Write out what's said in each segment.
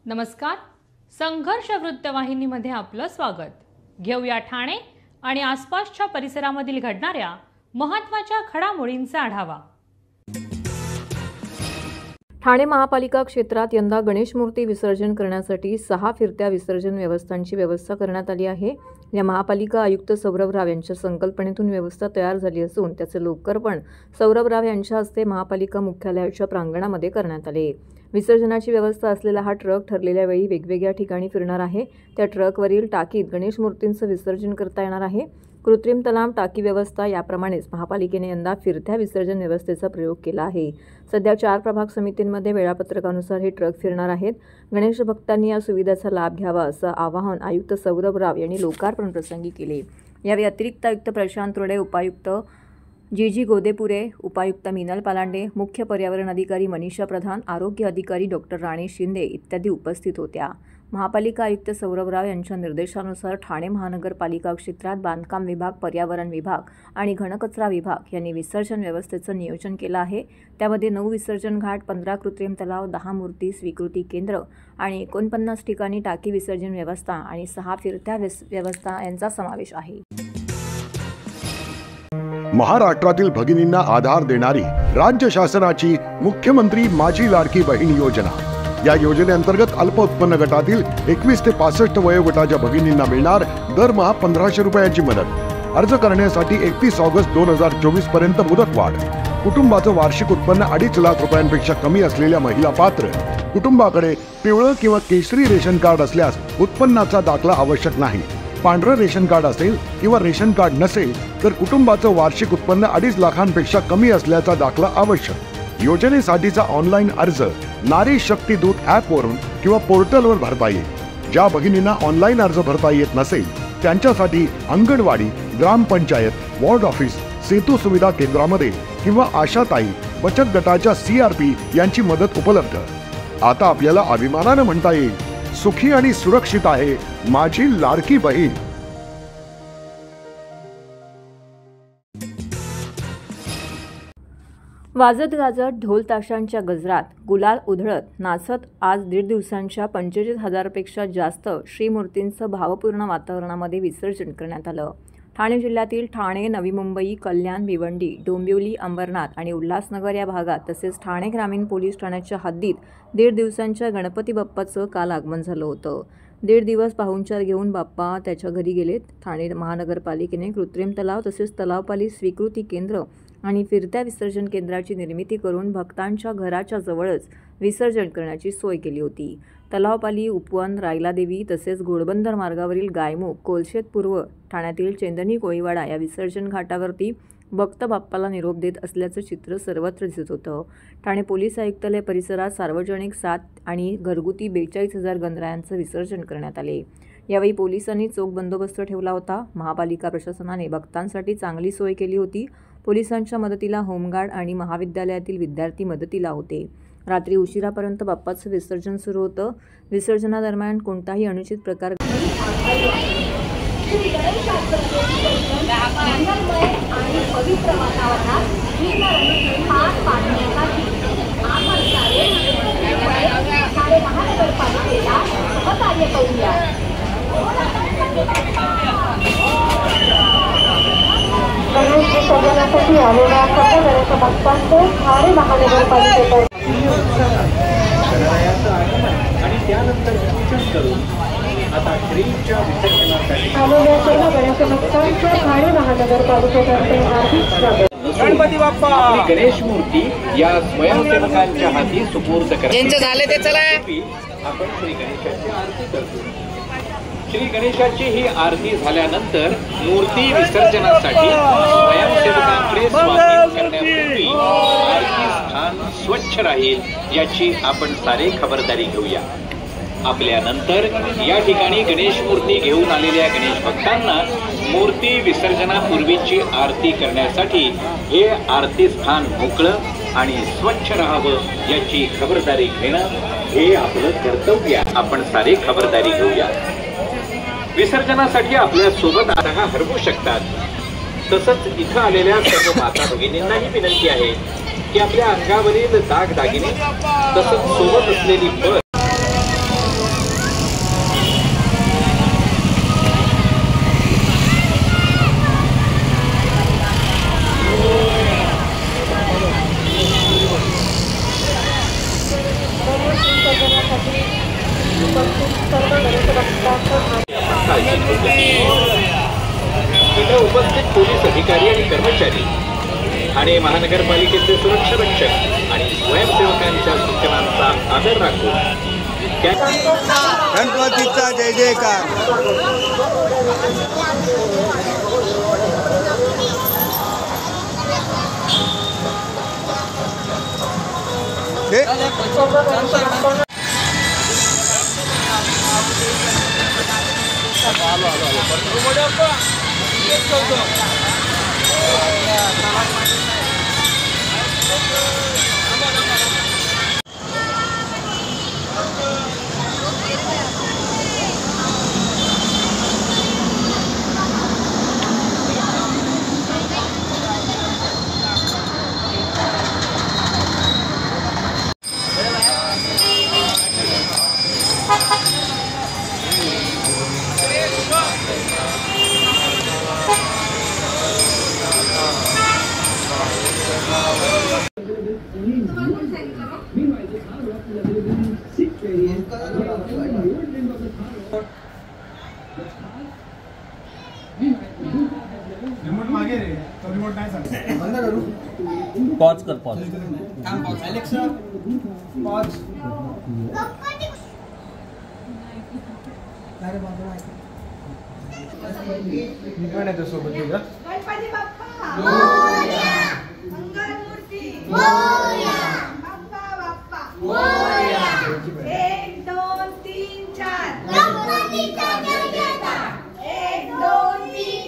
नमस्कार, संघर्ष वृत्तवाहिनीमध्ये आपलं स्वागत। घेऊया ठाणे आणि आसपासच्या परिसरामधील घडणाऱ्या महत्त्वाच्या घडामोडींचा आढावा। ठाणे महापालिका क्षेत्रात यंदा गणेश मूर्ती विसर्जन करण्यासाठी 6 फिरत्या विसर्जन व्यवस्थांची व्यवस्था करण्यात आली आहे। या महापालिका आयुक्त सौरभ राव यांच्या संकल्पनेतून व्यवस्था तयार झाली असून त्याचे लोकार्पण सौरभ राव यांच्या हस्ते महापालिका मुख्यालयाच्या प्रांगणामध्ये करण्यात आले। विसर्जनाची व्यवस्था असलेला हा ट्रक ठरलेल्या वेळी वेगवेगळ्या ठिकाणी फिरणार आहे। त्या ट्रकवरील टाकीत गणेश मूर्तींचं विसर्जन करता येणार आहे। कृत्रिम तलाव, टाकी व्यवस्था याप्रमाणेच महापालिकेने यंदा फिरत्या विसर्जन व्यवस्थेचा प्रयोग केला आहे। सध्या 4 प्रभाग समितींमध्ये वेळापत्रकानुसार हे ट्रक फिरणार आहेत। गणेश भक्तांनी या सुविधेचा लाभ घ्यावा असं आवाहन आयुक्त सौरभ राव यांनी लोकार्पण प्रसंगी केले। यावेळी अतिरिक्त आयुक्त प्रशांत रोडे, उपायुक्त जी गोदेपुरे, उपायुक्त मीनल पालांडे, मुख्य पर्यावरण अधिकारी मनीषा प्रधान, आरोग्य अधिकारी डॉक्टर राणी शिंदे इत्यादी उपस्थित होत्या। महापालिका आयुक्त सौरभ राव यांच्या निर्देशानुसार ठाणे महानगरपालिका क्षेत्रात बांधकाम विभाग, पर्यावरण विभाग आणि घनकचरा विभाग यांनी विसर्जन व्यवस्थेचं नियोजन केलं आहे। त्यामध्ये 9 विसर्जन घाट, 15 कृत्रिम तलाव, 10 मूर्ती स्वीकृती केंद्र आणि 49 ठिकाणी टाकी विसर्जन व्यवस्था आणि 6 फिरत्या व्यवस्था यांचा समावेश आहे। महाराष्ट्रातील भगिनींना आधार देणारी राज्य शासनाची मुख्यमंत्री माझी लाडकी बहीण योजना। या योजनेअंतर्गत अल्प उत्पन्न गटातील 21 ते 65 वयोगटाच्या भगिनींना मिळणार दरमहा 1500 रुपयांची मदत। अर्ज करण्यासाठी 31 ऑगस्ट 2024 पर्यंत मुदतवाढ। कुटुंबाचं वार्षिक उत्पन्न 2.5 लाख रुपयांपेक्षा कमी असलेल्या महिला पात्र। कुटुंबाकडे पिवळं किंवा केशरी रेशन कार्ड असल्यास उत्पन्नाचा दाखला आवश्यक नाही। पांढरं रेशन कार्ड असेल किंवा रेशन कार्ड नसेल तर कुटुंबाचं वार्षिक उत्पन्न 2.5 लाखांपेक्षा कमी असल्याचा दाखला आवश्यक। योजनेसाठीचा ऑनलाईन अर्ज नारी शक्ती दूत ॲपवरून किंवा पोर्टलवर भरता येईल। ज्या भगिनींना ऑनलाईन अर्ज भरता येत नसेल त्यांच्यासाठी अंगणवाडी, ग्रामपंचायत, वॉर्ड ऑफिस, सेतू सुविधा केंद्रामध्ये किंवा आशाताई बचत गटाच्या CRP यांची मदत उपलब्ध। आता आपल्याला अभिमानाने म्हणता येईल, सुखी आणि सुरक्षित आहे माझी लाडकी बहीण। वाजत गाजत ढोल ताशांच्या गजरात गुलाल उधळत नाचत आज 1.5 दिवसांच्या 45,000 पेक्षा जास्त श्रीमूर्तींचं भावपूर्ण वातावरणामध्ये विसर्जन करण्यात आलं। ठाणे जिल्ह्यातील ठाणे, नवी मुंबई, कल्याण, भिवंडी, डोंबिवली, अंबरनाथ आणि उल्हासनगर या भागात तसेच ठाणे ग्रामीण पोलीस ठाण्याच्या हद्दीत 1.5 दिवसांच्या गणपती बाप्पाचं काल आगमन झालं होतं। 1.5 दिवस पाहुणचार घेऊन बाप्पा त्याच्या घरी गेलेत। ठाणे महानगरपालिकेने कृत्रिम तलाव तसेच तलावपाली स्वीकृती केंद्र आणि फिरत्या विसर्जन केंद्राची निर्मिती करून भक्तांच्या घराच्या जवळच विसर्जन करण्याची सोय केली होती। तलावपाली, उपवन, रायलादेवी तसेच घोडबंदर मार्गावरील गायमुख, कोलशेत पूर्व ठाण्यातील चेंदणी कोळीवाडा या विसर्जन घाटावरती भक्त बाप्पाला निरोप देत असल्याचं चित्र सर्वत्र दिसत होतं। ठाणे पोलीस आयुक्तालय परिसरात सार्वजनिक 7 आणि घरगुती 42,000 गणरायांचं विसर्जन करण्यात आले। यावेळी पोलिसांनी चोख बंदोबस्त ठेवला होता। महापालिका प्रशासनाने भक्तांसाठी चांगली सोय केली होती। पोलिसांच्या मदतीला होमगार्ड आणि महाविद्यालयातील विद्यार्थी मदतीला होते। रात्री उशिरापर्यंत बाप्पाचं विसर्जन सुरू होतं। विसर्जनादरम्यान कोणताही अनुचित प्रकार विसर्जनासाठी आलेल्या सर्व गणेश भक्तांचे ठाणे महानगरपालिकेकडून आणि त्यानंतर पूजन करून आता श्रीच्या विसर्जनासाठी आलेल्या सर्व गणेश भक्तांचे ठाणे महानगरपालिकेतर्फे हार्दिक स्वागत। गणपती बाप्पा आपली गणेश मूर्ती या स्वयंसेवकांच्या हाती सुपूर्द करण्यासाठी आपण श्री गणेशाची आरती करतो। श्री गणेशाची ही आरती झाल्यानंतर मूर्ती विसर्जनासाठी स्वयंसेवकांकडे स्वागत करण्यापूर्वी आरती स्थान स्वच्छ राहील याची आपण सारे खबरदारी घेऊया। आपल्यानंतर या ठिकाणी गणेश मूर्ती घेऊन आलेल्या गणेश भक्तांना मूर्ती विसर्जनापूर्वीची आरती करण्यासाठी हे आरती स्थान मोकळं आणि स्वच्छ राहावं याची खबरदारी घेणं हे आपलं कर्तव्य। आपण सारे खबरदारी घेऊया। विसर्जनासाठी आपल्या सोबत आता हरवू शकतात। तसंच इथं आलेल्या सर्व माता भगिनींनाही विनंती आहे की आपल्या अंगावरील दागदागिने तसंच सोबत असलेली ठाणे महानगरपालिकेचे सुरक्षा रक्षक आणि स्वयंसेवकांच्या सूचनांचा आदर राखून गणपतीचा जय जयकार. पॉज कर pause. Alexa pause. Ganpati Bappa Morya. Mangalmurti Morya. Bappa Bappa Morya. 1 2 3 4 गणपतीचा जय जयकार. 1 2 3.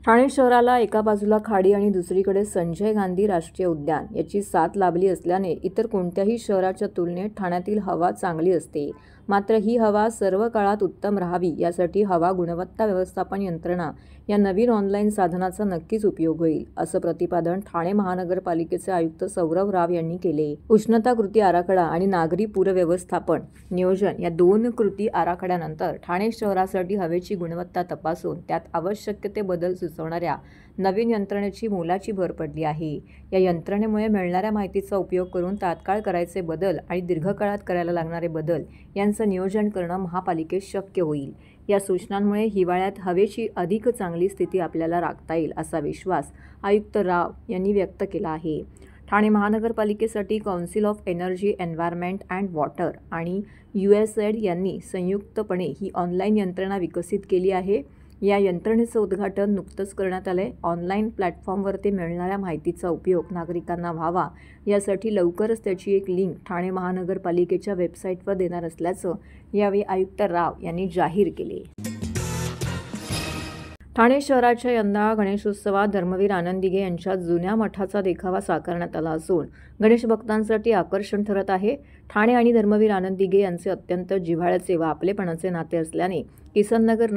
ठाणे शहराला एका बाजूला खाडी आणि दुसरीकडे संजय गांधी राष्ट्रीय उद्यान याची साथ लाभली असल्याने इतर कोणत्याही शहराच्या तुलनेत ठाण्यातील हवा चांगली असते. मात्र ही हवा सर्व काळात उत्तम राहावी यासाठी हवा गुणवत्ता व्यवस्थापन यंत्रणा या नवीन ऑनलाईन साधनाचा नक्कीच उपयोग होईल, असं प्रतिपादन ठाणे महानगरपालिकेचे आयुक्त सौरभ राव यांनी केले. उष्णता कृती आराखडा आणि नागरी पूर व्यवस्थापन नियोजन या 2 कृती आराखड्यानंतर ठाणे शहरासाठी हवेची गुणवत्ता तपासून त्यात आवश्यक ते बदल सुचवणाऱ्या नवीन यंत्रणेची मोलाची भर पडली आहे. या यंत्रणेमुळे मिळणाऱ्या माहितीचा उपयोग करून तात्काळ करायचे बदल आणि दीर्घकाळात करायला लागणारे बदल यांचं नियोजन करणं महापालिकेत शक्य होईल. या सूचनांमुळे हिवाळ्यात हवेची अधिक चांगली स्थिती आपल्याला राखता येईल असा विश्वास आयुक्त राव यांनी व्यक्त केला आहे. ठाणे महानगरपालिकेसाठी council of energy, environment and water आणि USAID यांनी संयुक्तपणे ही ऑनलाईन यंत्रणा विकसित केली आहे. या यंत्रणेचं उद्घाटन नुकतंच करण्यात आलंय. ऑनलाईन प्लॅटफॉर्मवरती मिळणाऱ्या माहितीचा उपयोग नागरिकांना व्हावा यासाठी लवकरच त्याची एक लिंक ठाणे महानगरपालिकेच्या वेबसाईटवर देणार असल्याचं यावेळी आयुक्त राव यांनी जाहीर केले. ठाणे शहराच्या यंदा गणेशोत्सवात धर्मवीर आनंद दिघे यांच्या जुन्या मठाचा देखावा साकारण्यात आला असून गणेश भक्तांसाठी आकर्षण ठरत आहे. ठाणे आणि धर्मवीर आनंद दिघे यांचे अत्यंत जिव्हाळ्याचे व आपलेपणाचे नाते असल्याने किसननगर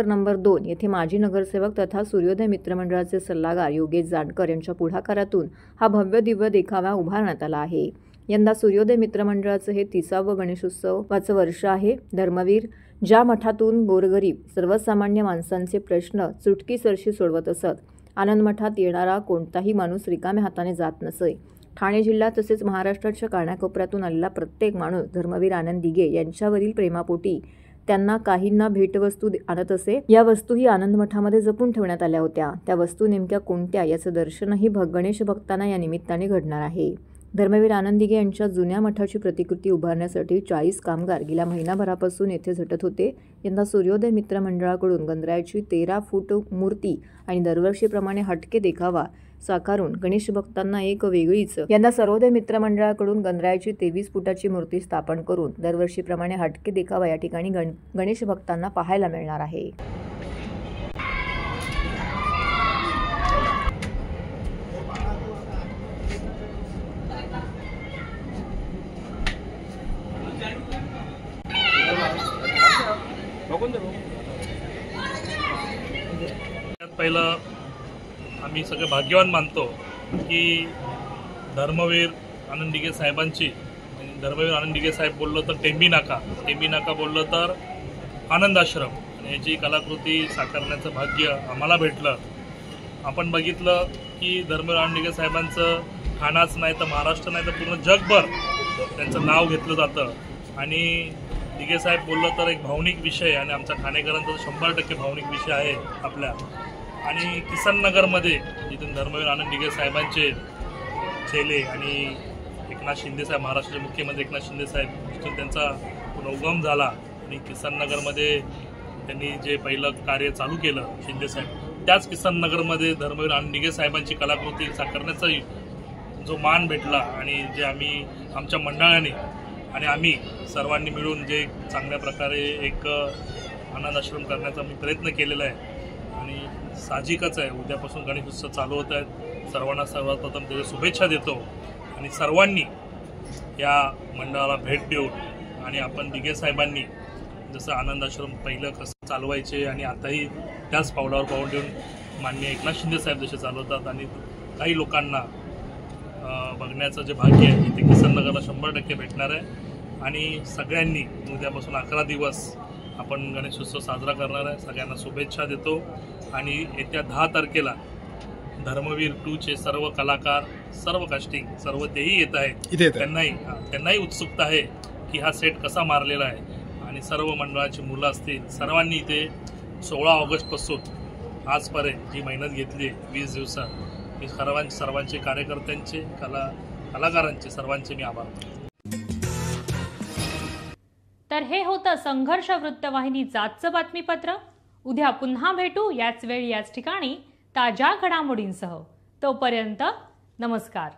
नंबर 2 येथे माजी नगरसेवक तथा सूर्योदय मित्रमंडळाचे सल्लागार योगेश जानकर यांच्या पुढाकारातून हा भव्य दिव्य देखावा उभारण्यात आला आहे. यंदा सूर्योदय मित्रमंडळाचं हे 30वं गणेशोत्सवाचं वर्ष आहे. धर्मवीर ज्या मठातून गोरगरीब सर्वसामान्य माणसांचे प्रश्न चुटकीसरशी सोडवत असत. आनंद मठात येणारा कोणताही माणूस रिकाम्या हाताने जात नसे. ठाणे जिल्हा तसेच महाराष्ट्राच्या कानाकोपऱ्यातून आलेला प्रत्येक माणूस धर्मवीर आनंद दिघे यांच्यावरील प्रेमापोटी त्यांना काहींना भेटवस्तू आणत असे. या वस्तूही आनंद मठामध्ये जपून ठेवण्यात आल्या होत्या. त्या वस्तू नेमक्या कोणत्या याचं दर्शनही गणेश भक्तांना या निमित्ताने घडणार आहे. धर्मवीर आनंद दिघे यांच्या जुन्या मठाची प्रतिकृती उभारण्यासाठी 40 कामगार गेल्या महिनाभरापासून येथे झटत होते. यंदा सूर्योदय मित्र मंडळाकडून गंधरायाची 13 फूट मूर्ती आणि दरवर्षीप्रमाणे हटके देखावा साकारून गणेश भक्तांना एक वेगळीच यंदा सर्वोदय मित्र मंडळाकडून गंधरायाची 23 फुटाची मूर्ती स्थापन करून दरवर्षीप्रमाणे हटके देखावा या ठिकाणी गणेश भक्तांना पाहायला मिळणार आहे. पहिलं आम्ही सगळे भाग्यवान मानतो की धर्मवीर आनंद दिघे साहेबांची, धर्मवीर आनंद दिघे साहेब बोललो तर टेंबी नाका बोललो तर आनंद आश्रम, आणि याची कलाकृती साकारण्याचं भाग्य आम्हाला भेटलं. आपण बघितलं की धर्मवीर आनंद दिघे साहेबांचं ठाणाच नाही तर महाराष्ट्र नाही तर पूर्ण जगभर त्यांचं नाव घेतलं जातं. आणि दिघे साहेब बोललं तर एक भावनिक विषय आणि आमच्या ठाणेकरांचा 100% भावनिक विषय आहे आपल्या. आणि किसननगरमध्ये जिथून धर्मवीर आनंद दिघे साहेबांचे चेले आणि एकनाथ शिंदे साहेब, महाराष्ट्राचे मुख्यमंत्री एकनाथ शिंदे साहेब, तिथून त्यांचा उगम झाला. आणि किसननगरमध्ये त्यांनी जे पहिलं कार्य चालू केलं शिंदे साहेब, त्याच किसननगरमध्ये धर्मवीर आनंद दिघे साहेबांची कलाकृती साकारण्याचा जो मान भेटला आणि जे आम्ही आमच्या मंडळाने आणि आम्ही सर्वांनी मिळून जे चांगल्या प्रकारे एक अनाथ आश्रम करण्याचा मी प्रयत्न केलेला आहे. आणि साहजिकच आहे, उद्यापासून गणेशोत्सव चालू होत आहेत. सर्वांना सर्वप्रथम त्याच्या शुभेच्छा देतो. आणि सर्वांनी या मंडळाला भेट देऊन आणि आपण दिघे साहेबांनी जसं आनंद आश्रम पहिलं कसं चालवायचे आणि आताही त्याच पावलावर पाऊल देऊन माननीय एकनाथ शिंदे साहेब जसे चालवतात आणि काही लोकांना बघण्याचं जे भाग्य आहे ते किसननगरला 100% भेटणार आहे. आणि सगळ्यांनी उद्यापासून 11 दिवस आपण गणेशोत्सव साजरा करणार आहे. सगळ्यांना शुभेच्छा देतो. आणि येत्या 10 तारखेला धर्मवीर 2चे सर्व कलाकार, सर्व कास्टिंग, सर्व तेही येत आहेत. त्यांनाही उत्सुकता आहे की हा सेट कसा मारलेला आहे. आणि सर्व मंडळाची मुलं असतील, सर्वांनी इथे 16 ऑगस्टपासून आजपर्यंत जी मेहनत घेतली 20 दिवसात, मी सर्वांचे कार्यकर्त्यांचे, कलाकारांचे सर्वांचे मी आभार मानतो. तर हे होतं संघर्ष वृत्तवाहिनीचं आजचं बातमीपत्र. उद्या पुन्हा भेटू याच वेळी याच ठिकाणी ताज्या घडामोडींसह. तोपर्यंत नमस्कार.